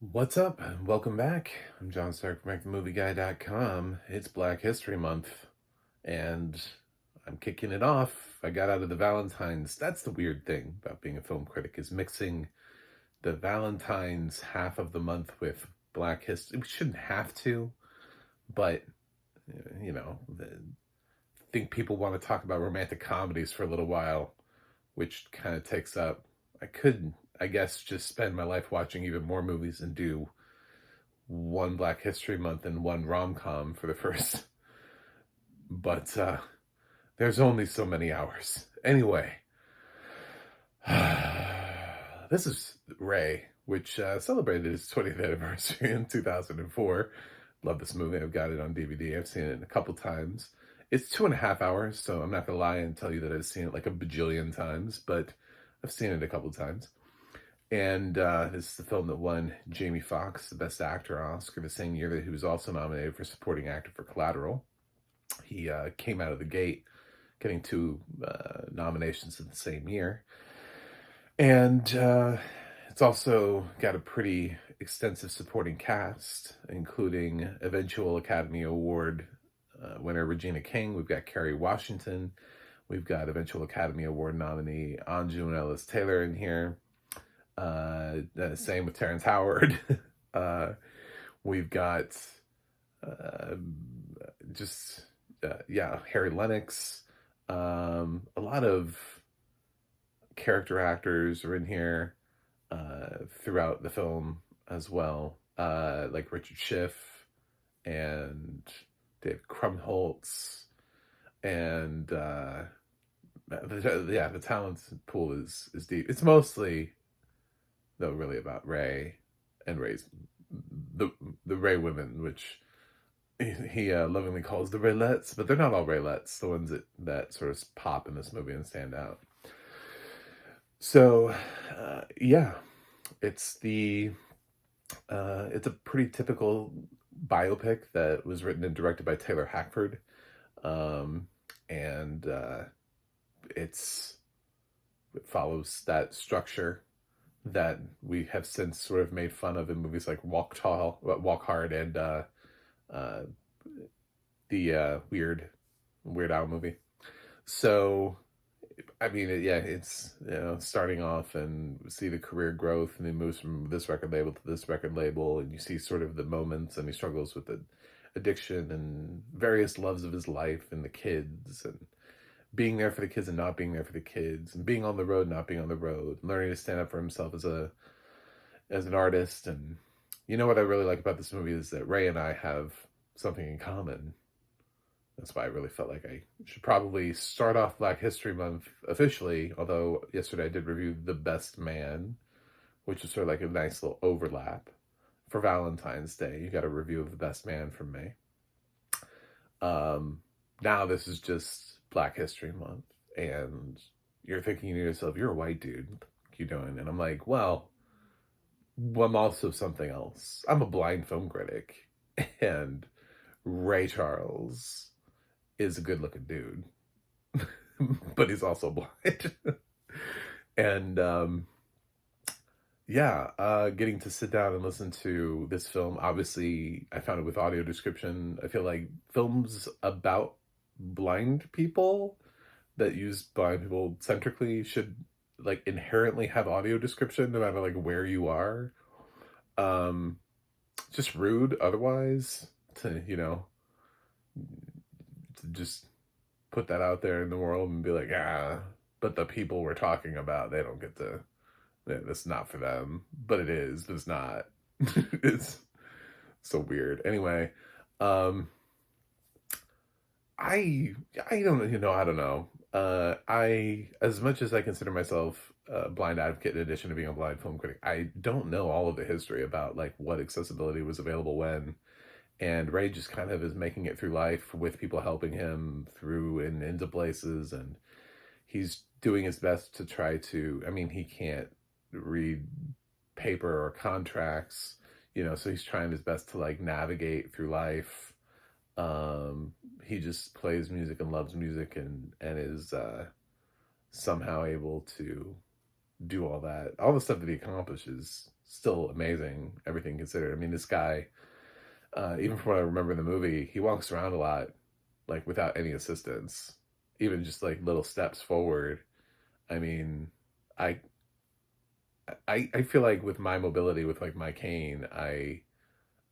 What's up? Welcome back. I'm John Stark from MakeTheMovieGuy.com. It's Black History Month, and I'm kicking it off. I got out of the Valentine's. That's the weird thing about being a film critic, is mixing the Valentine's half of the month with Black History. We shouldn't have to, but I think people want to talk about romantic comedies for a little while, which kind of takes up. I could, I guess, just spend my life watching even more movies and do one Black History Month and one rom-com for the first. But there's only so many hours. Anyway, this is Ray, which celebrated its 20th anniversary in 2004. Love this movie. I've got it on DVD. I've seen it a couple times. It's 2.5 hours, so I'm not going to lie and tell you that I've seen it like a bajillion times, but I've seen it a couple times. And this is the film that won Jamie Foxx the Best Actor Oscar the same year that he was also nominated for Supporting Actor for Collateral. He came out of the gate getting two nominations in the same year. And it's also got a pretty extensive supporting cast, including eventual Academy Award winner Regina King. We've got Kerry Washington. We've got eventual Academy Award nominee Anjuna Ellis-Taylor in here. Same with Terrence Howard. We've got Harry Lennox. A lot of character actors are in here throughout the film as well, like Richard Schiff and David Krumholtz, and the talent pool is deep. It's mostly though really about Ray and Ray's the Ray women, which he lovingly calls the Raylettes, but they're not all Raylettes. The ones that sort of pop in this movie and stand out. So, it's it's a pretty typical biopic that was written and directed by Taylor Hackford, and it follows that structure that we have since sort of made fun of in movies like Walk Hard, and the Weird Al movie. So, I mean, it's starting off and see the career growth, and he moves from this record label to this record label, and you see sort of the moments, and he struggles with the addiction and various loves of his life and the kids, and being there for the kids and not being there for the kids, and being on the road, not being on the road, learning to stand up for himself as an artist. And you know what I really like about this movie is that Ray and I have something in common. That's why I really felt like I should probably start off Black History Month officially, although yesterday I did review The Best Man, which is sort of like a nice little overlap. For Valentine's Day, you got a review of The Best Man from me. Now this is just Black History Month, and you're thinking to yourself, you're a white dude, what are you doing? And I'm like, well, I'm also something else. I'm a blind film critic, and Ray Charles is a good-looking dude, but he's also blind. And getting to sit down and listen to this film. Obviously, I found it with audio description. I feel like films about blind people that use blind people centrically should like inherently have audio description no matter like where you are. Just rude otherwise to to just put that out there in the world and be like, but the people we're talking about, they don't get to, that's not for them. But it is, but it's not. It's so weird. Anyway, I don't I don't know. I, as much as I consider myself a blind advocate in addition to being a blind film critic, I don't know all of the history about like what accessibility was available when. And Ray just kind of is making it through life with people helping him through and into places, and he's doing his best to try to, I mean, he can't read paper or contracts, so he's trying his best to like navigate through life. He just plays music and loves music, and is somehow able to do all that. All the stuff that he accomplishes still amazing, everything considered. I mean, this guy, even from what I remember in the movie, he walks around a lot, like without any assistance, even just like little steps forward. I mean, I I feel like with my mobility, with like my cane, I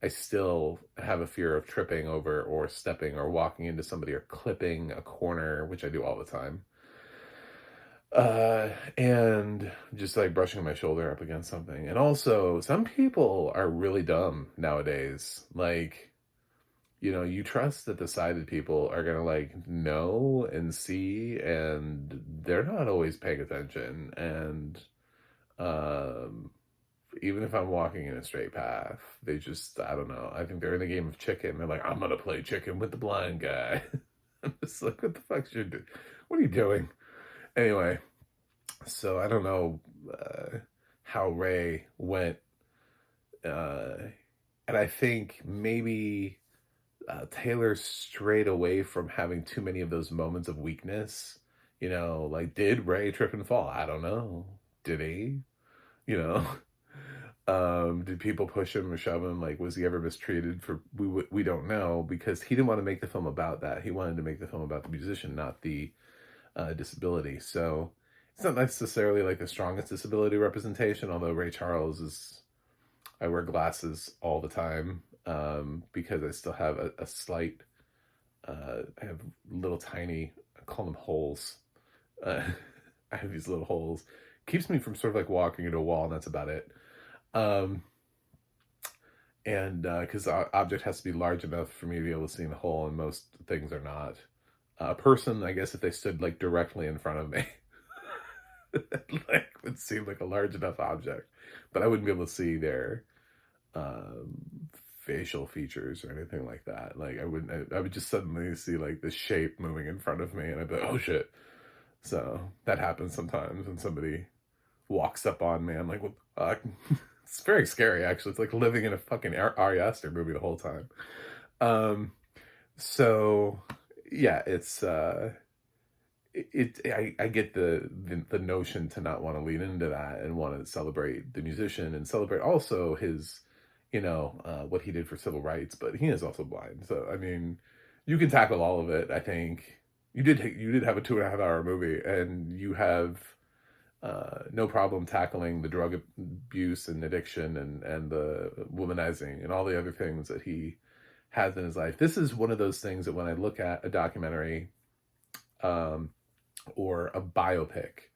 still have a fear of tripping over or stepping or walking into somebody or clipping a corner, which I do all the time. And just like brushing my shoulder up against something. And also, some people are really dumb nowadays. Like, you trust that the sighted people are gonna like know and see, and they're not always paying attention. And um, even if I'm walking in a straight path, they just, I don't know. I think they're in a game of chicken. They're like, I'm gonna play chicken with the blind guy. I'm just like, what the fuck's you doing? What are you doing? Anyway, so I don't know how Ray went, uh, and I think maybe Taylor strayed away from having too many of those moments of weakness. Like, did Ray trip and fall? I don't know. Did he? You know, did people push him or shove him? Like, was he ever mistreated? We don't know, because he didn't want to make the film about that. He wanted to make the film about the musician, not the disability. So it's not necessarily like the strongest disability representation, although Ray Charles is, I wear glasses all the time, because I still have a slight, I have little tiny, I call them holes. Uh, I have these little holes. Keeps me from sort of like walking into a wall, and that's about it. Um, and because the object has to be large enough for me to be able to see in the hole, and most things are not. A person, I guess, if they stood like directly in front of me, like would seem like a large enough object, but I wouldn't be able to see their um, facial features or anything like that. Like I wouldn't. I would just suddenly see like this shape moving in front of me, and I'd be like, "Oh shit!" So that happens sometimes when somebody walks up on me. I'm like, "What the fuck?" It's very scary, actually. It's like living in a fucking Ari Aster movie the whole time. Um, so yeah, I get the notion to not want to lean into that and want to celebrate the musician and celebrate also his, what he did for civil rights, but he is also blind. So I mean, you can tackle all of it. I think you did have a 2.5 hour movie, and you have no problem tackling the drug abuse and addiction and the womanizing and all the other things that he has in his life. This is one of those things that when I look at a documentary, um, or a biopic,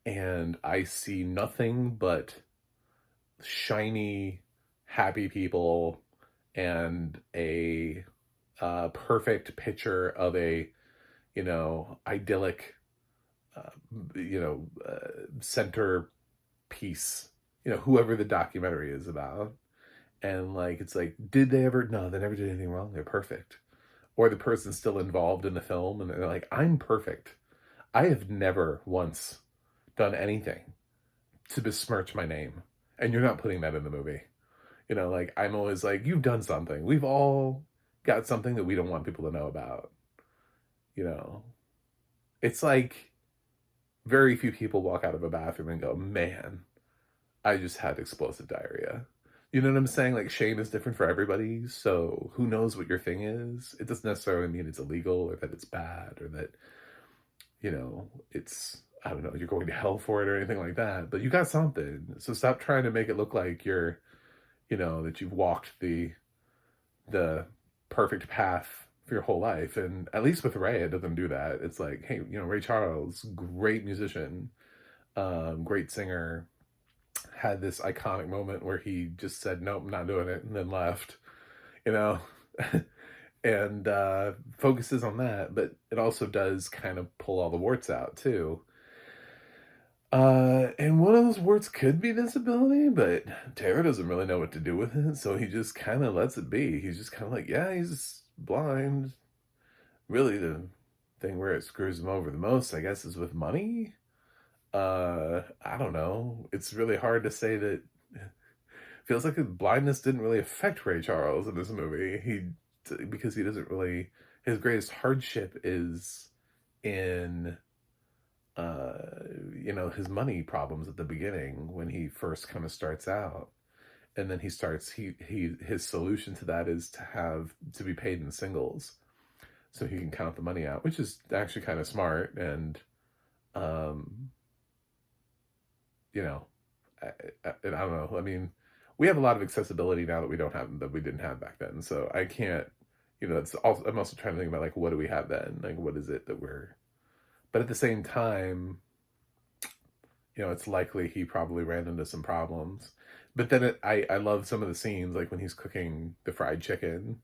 and I see nothing but shiny, happy people and a perfect picture of a, idyllic, uh, center piece, whoever the documentary is about. And like, it's like, did they ever? No, they never did anything wrong. They're perfect. Or the person's still involved in the film and they're like, I'm perfect. I have never once done anything to besmirch my name. And you're not putting that in the movie. Like, I'm always like, you've done something. We've all got something that we don't want people to know about. You know, it's like very few people walk out of a bathroom and go, man, I just had explosive diarrhea. You know what I'm saying? Like, shame is different for everybody. So who knows what your thing is? It doesn't necessarily mean it's illegal or that it's bad or that, it's, I don't know, you're going to hell for it or anything like that. But you got something. So stop trying to make it look like you're, that you've walked the perfect path for your whole life. And at least with Ray, it doesn't do that. It's like, hey, Ray Charles, great musician, great singer, had this iconic moment where he just said, nope, I'm not doing it, and then left, you know, and focuses on that. But it also does kind of pull all the warts out too. And one of those warts could be disability, but Taylor doesn't really know what to do with it, so he just kind of lets it be. He's just kind of like, yeah, he's blind. Really, the thing where it screws him over the most, I guess, is with money. I don't know. It's really hard to say that. Feels like his blindness didn't really affect Ray Charles in this movie. Because he doesn't really. His greatest hardship is in uh, his money problems at the beginning when he first kind of starts out. And then his solution to that is to be paid in singles so he can count the money out, which is actually kind of smart. And, um, you know, and I don't know. I mean, we have a lot of accessibility now that we didn't have back then. So I can't, I'm also trying to think about like, what do we have then? Like, what is it that but at the same time, it's likely he probably ran into some problems. But then I love some of the scenes, like when he's cooking the fried chicken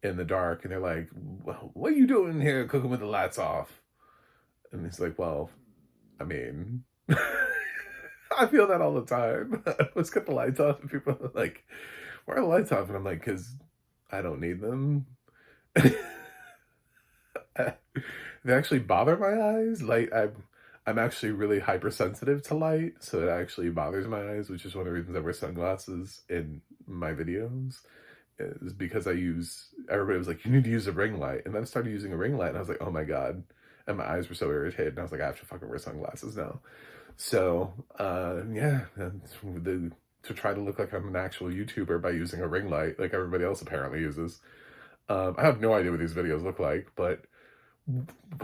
in the dark, and they're like, well, "What are you doing here, cooking with the lights off?" And he's like, "Well, I mean, I feel that all the time. Let's cut the lights off." And people are like, "Why are the lights off?" And I'm like, "Because I don't need them." They actually bother my eyes. Like I'm actually really hypersensitive to light, so it actually bothers my eyes, which is one of the reasons I wear sunglasses in my videos. Is because everybody was like, "You need to use a ring light," and then I started using a ring light, and I was like, "Oh my god!" And my eyes were so irritated, and I was like, "I have to fucking wear sunglasses now." So, yeah, to try to look like I'm an actual YouTuber by using a ring light, like everybody else apparently uses. I have no idea what these videos look like, but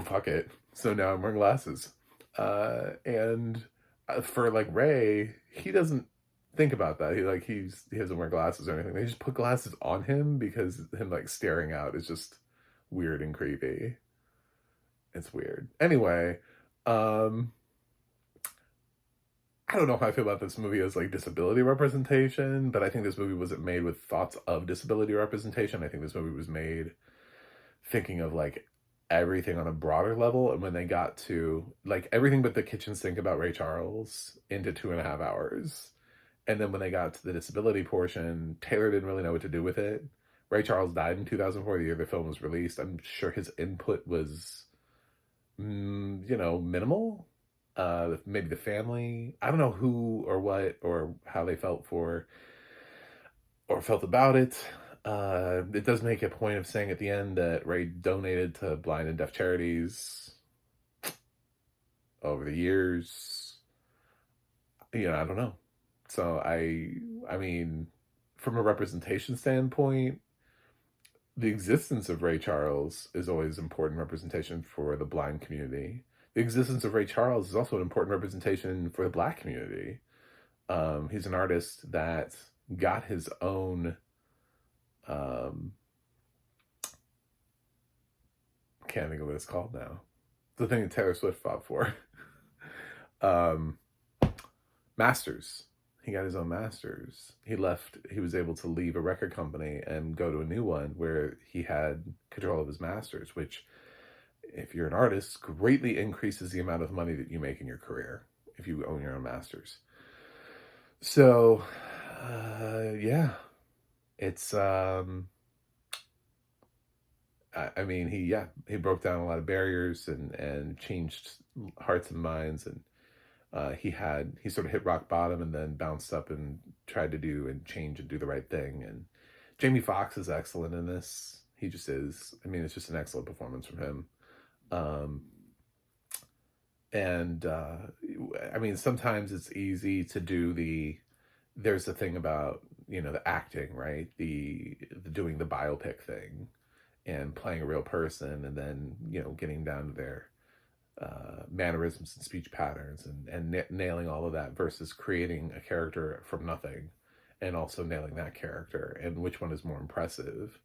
fuck it. So now I'm wearing glasses. And for like Ray, he doesn't think about that. He doesn't wear glasses or anything. They just put glasses on him because him like staring out is just weird and creepy. It's weird. Anyway, I don't know how I feel about this movie as like disability representation, but I think this movie wasn't made with thoughts of disability representation. I think this movie was made thinking of like everything on a broader level. And when they got to like everything but the kitchen sink about Ray Charles into 2.5 hours. And then when they got to the disability portion, Taylor didn't really know what to do with it. Ray Charles died in 2004, the year the film was released. I'm sure his input was, minimal. Maybe the family. I don't know who or what or how they felt about it. It does make a point of saying at the end that Ray donated to blind and deaf charities over the years. I don't know. So I mean, from a representation standpoint, the existence of Ray Charles is always important representation for the blind community. The existence of Ray Charles is also an important representation for the Black community. He's an artist that got his own can't think of what it's called now. The thing that Taylor Swift fought for. Masters. He got his own masters. He was able to leave a record company and go to a new one where he had control of his masters, which, if you're an artist, greatly increases the amount of money that you make in your career if you own your own masters. So, yeah, it's, I mean, he broke down a lot of barriers and changed hearts and minds, and he sort of hit rock bottom and then bounced up and tried to do and change and do the right thing. And Jamie Foxx is excellent in this. He just is. I mean, it's just an excellent performance from him. I mean, sometimes it's easy to do there's the thing about, the acting, right? The doing the biopic thing and playing a real person, and then, getting down to their mannerisms and speech patterns and nailing all of that versus creating a character from nothing and also nailing that character, and which one is more impressive.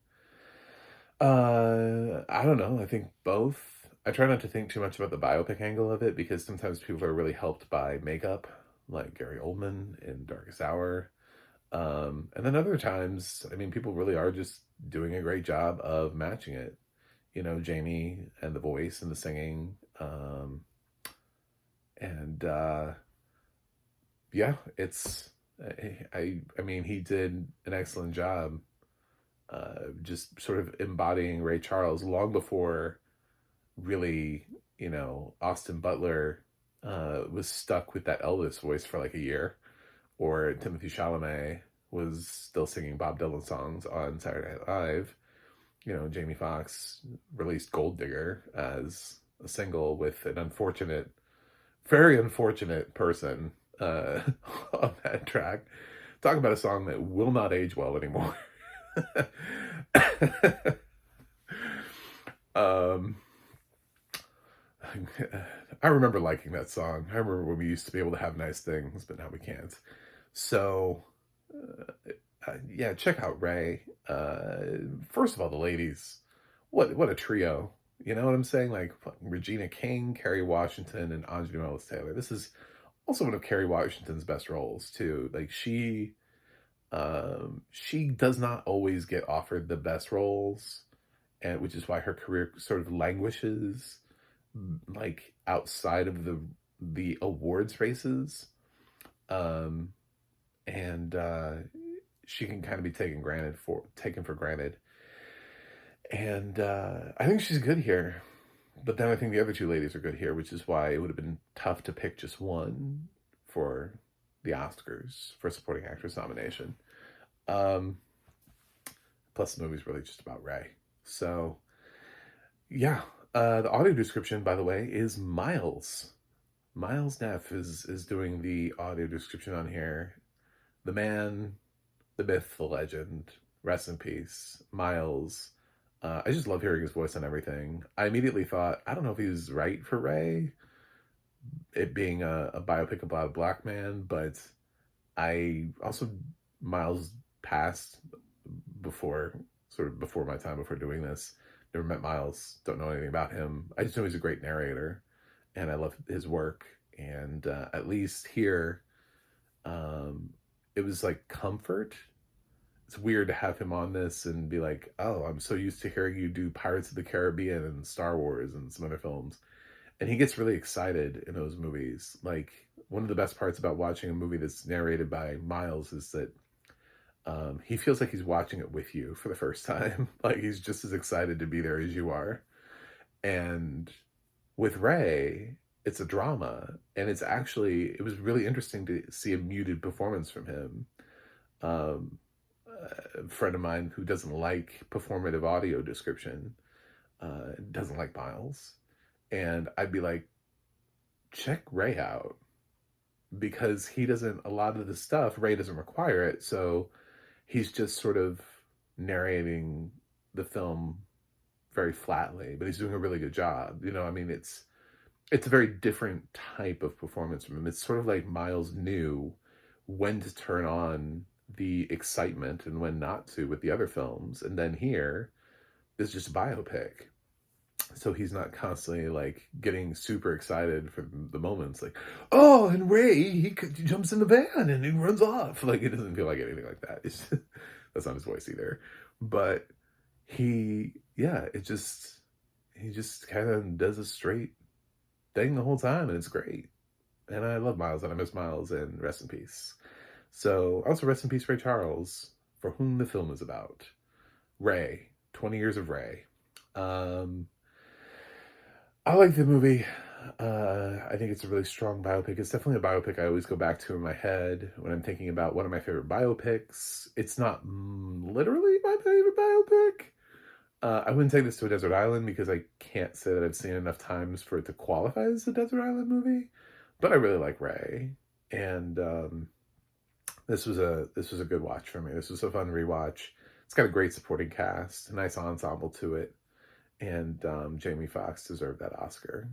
I don't know. I think both. I try not to think too much about the biopic angle of it because sometimes people are really helped by makeup, like Gary Oldman in Darkest Hour. And then other times, I mean, people really are just doing a great job of matching it. Jamie and the voice and the singing. Yeah, it's, I mean, he did an excellent job, just sort of embodying Ray Charles long before really, Austin Butler, was stuck with that Elvis voice for like a year, or Timothy Chalamet was still singing Bob Dylan songs on Saturday Night Live. Jamie Foxx released Gold Digger as a single with an unfortunate very unfortunate person on that track. Talk about a song that will not age well anymore. um, I remember liking that song. I remember when we used to be able to have nice things, but now we can't. So, yeah, check out Ray. First of all, the ladies, what a trio. You know what I'm saying? Like Regina King, Kerry Washington, and Anjali Ellis Taylor. This is also one of Kerry Washington's best roles too. Like she does not always get offered the best roles, and which is why her career sort of languishes like outside of the awards races. Um, and she can kind of be taken for granted. And I think she's good here. But then I think the other two ladies are good here, which is why it would have been tough to pick just one for the Oscars for supporting actress nomination. Um, Plus, the movie's really just about Ray. So, yeah. The audio description, by the way, is Miles. Miles Neff is doing the audio description on here. The man, the myth, the legend. Rest in peace, Miles. I just love hearing his voice on everything. I immediately thought, I don't know if he was right for Ray, it being a biopic about a black man, but I also, Miles passed before my time, before doing this. Never met Miles, don't know anything about him. I just know he's a great narrator, and I love his work. And at least here, it was like comfort. It's weird to have him on this and be like, oh, I'm so used to hearing you do Pirates of the Caribbean and Star Wars and some other films. And he gets really excited in those movies. Like, one of the best parts about watching a movie that's narrated by Miles is that he feels like he's watching it with you for the first time. Like, he's just as excited to be there as you are. And with Ray, it's a drama. And it was really interesting to see a muted performance from him. A friend of mine who doesn't like performative audio description, doesn't like Miles. And I'd be like, check Ray out. Because a lot of the stuff, Ray doesn't require it. So he's just sort of narrating the film very flatly, but he's doing a really good job. You know, I mean, it's a very different type of performance from him. It's sort of like Miles knew when to turn on the excitement and when not to with the other films. And then here is just a biopic. So he's not constantly like getting super excited for the moments like, oh, and Ray, he jumps in the van and he runs off. Like, it doesn't feel like anything like that. That's not his voice either. But he just kind of does a straight thing the whole time, and it's great. And I love Miles, and I miss Miles, and rest in peace. So, also rest in peace, Ray Charles, for whom the film is about. Ray, 20 Years of Ray. I like the movie. I think it's a really strong biopic. It's definitely a biopic I always go back to in my head when I'm thinking about one of my favorite biopics. It's not literally my favorite biopic. I wouldn't take this to a desert island because I can't say that I've seen enough times for it to qualify as a desert island movie. But I really like Ray, and this was a good watch for me. This was a fun rewatch. It's got a great supporting cast, a nice ensemble to it, and Jamie Foxx deserved that Oscar.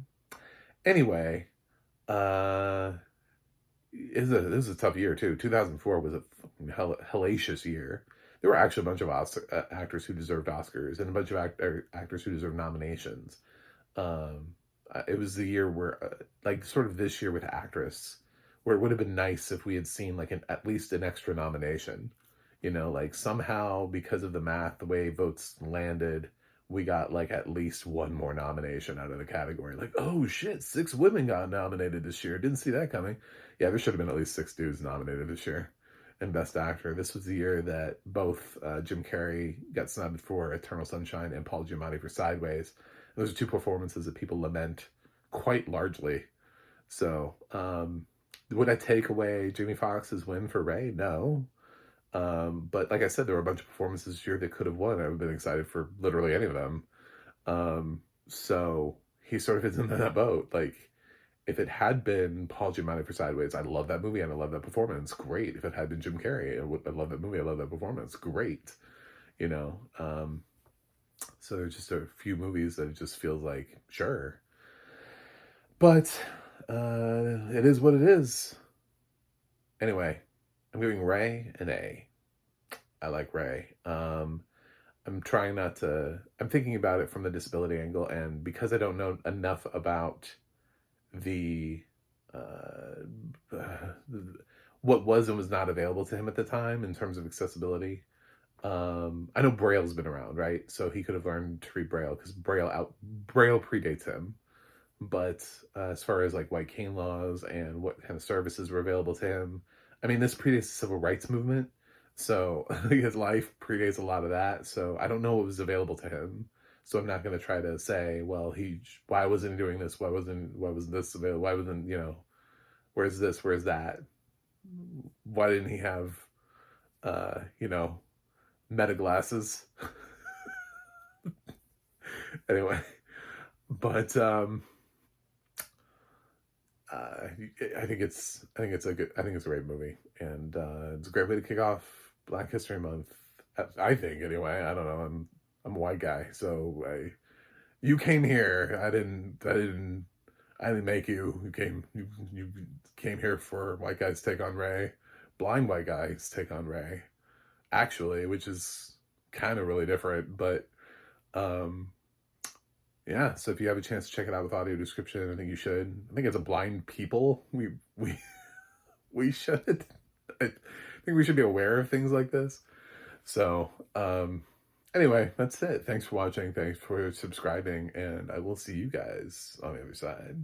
Anyway, this is a tough year too. 2004 was a hellacious year. There were actually a bunch of actors who deserved Oscars and a bunch of actors who deserved nominations. It was the year where, like, sort of this year with actress, where it would have been nice if we had seen like at least an extra nomination. You know, like somehow because of the math, the way votes landed, we got like at least one more nomination out of the category. Like, oh shit, 6 women got nominated this year. Didn't see that coming. Yeah, there should have been at least 6 dudes nominated this year. And Best Actor. This was the year that both Jim Carrey got snubbed for Eternal Sunshine and Paul Giamatti for Sideways. And those are 2 performances that people lament quite largely. So, would I take away Jamie Foxx's win for Ray? No. But like I said, there were a bunch of performances this year that could have won. I would have been excited for literally any of them. So he sort of is in that boat. Like, If it had been Paul Giamatti for Sideways, I love that movie and I love that performance. Great. If it had been Jim Carrey, I love that movie. I love that performance. Great. You know, so there's just a few movies that it just feels like, sure. But it is what it is. Anyway, I'm giving Ray an A. I like Ray. I'm trying not to, I'm thinking about it from the disability angle, and because I don't know enough about the, uh, what was and was not available to him at the time in terms of accessibility. I know Braille's been around, right? So he could have learned to read Braille because Braille predates him. But as far as like white cane laws and what kind of services were available to him, I mean, this predates the civil rights movement. So his life predates a lot of that. So I don't know what was available to him. So I'm not going to try to say, well, why wasn't he doing this? Why wasn't this available? Why wasn't, where's this? Where's that? Why didn't he have, you know, meta glasses? Anyway, but I think it's a great movie, and it's a great way to kick off Black History Month. I think anyway. I don't know. I'm a white guy, so you came here. I didn't make you. You came here for white guys take on Ray, blind white guys take on Ray. Actually, which is kind of really different, but um yeah, so if you have a chance to check it out with audio description, I think you should. I think as a blind people, we should. I think we should be aware of things like this. So, anyway, that's it. Thanks for watching. Thanks for subscribing, and I will see you guys on the other side.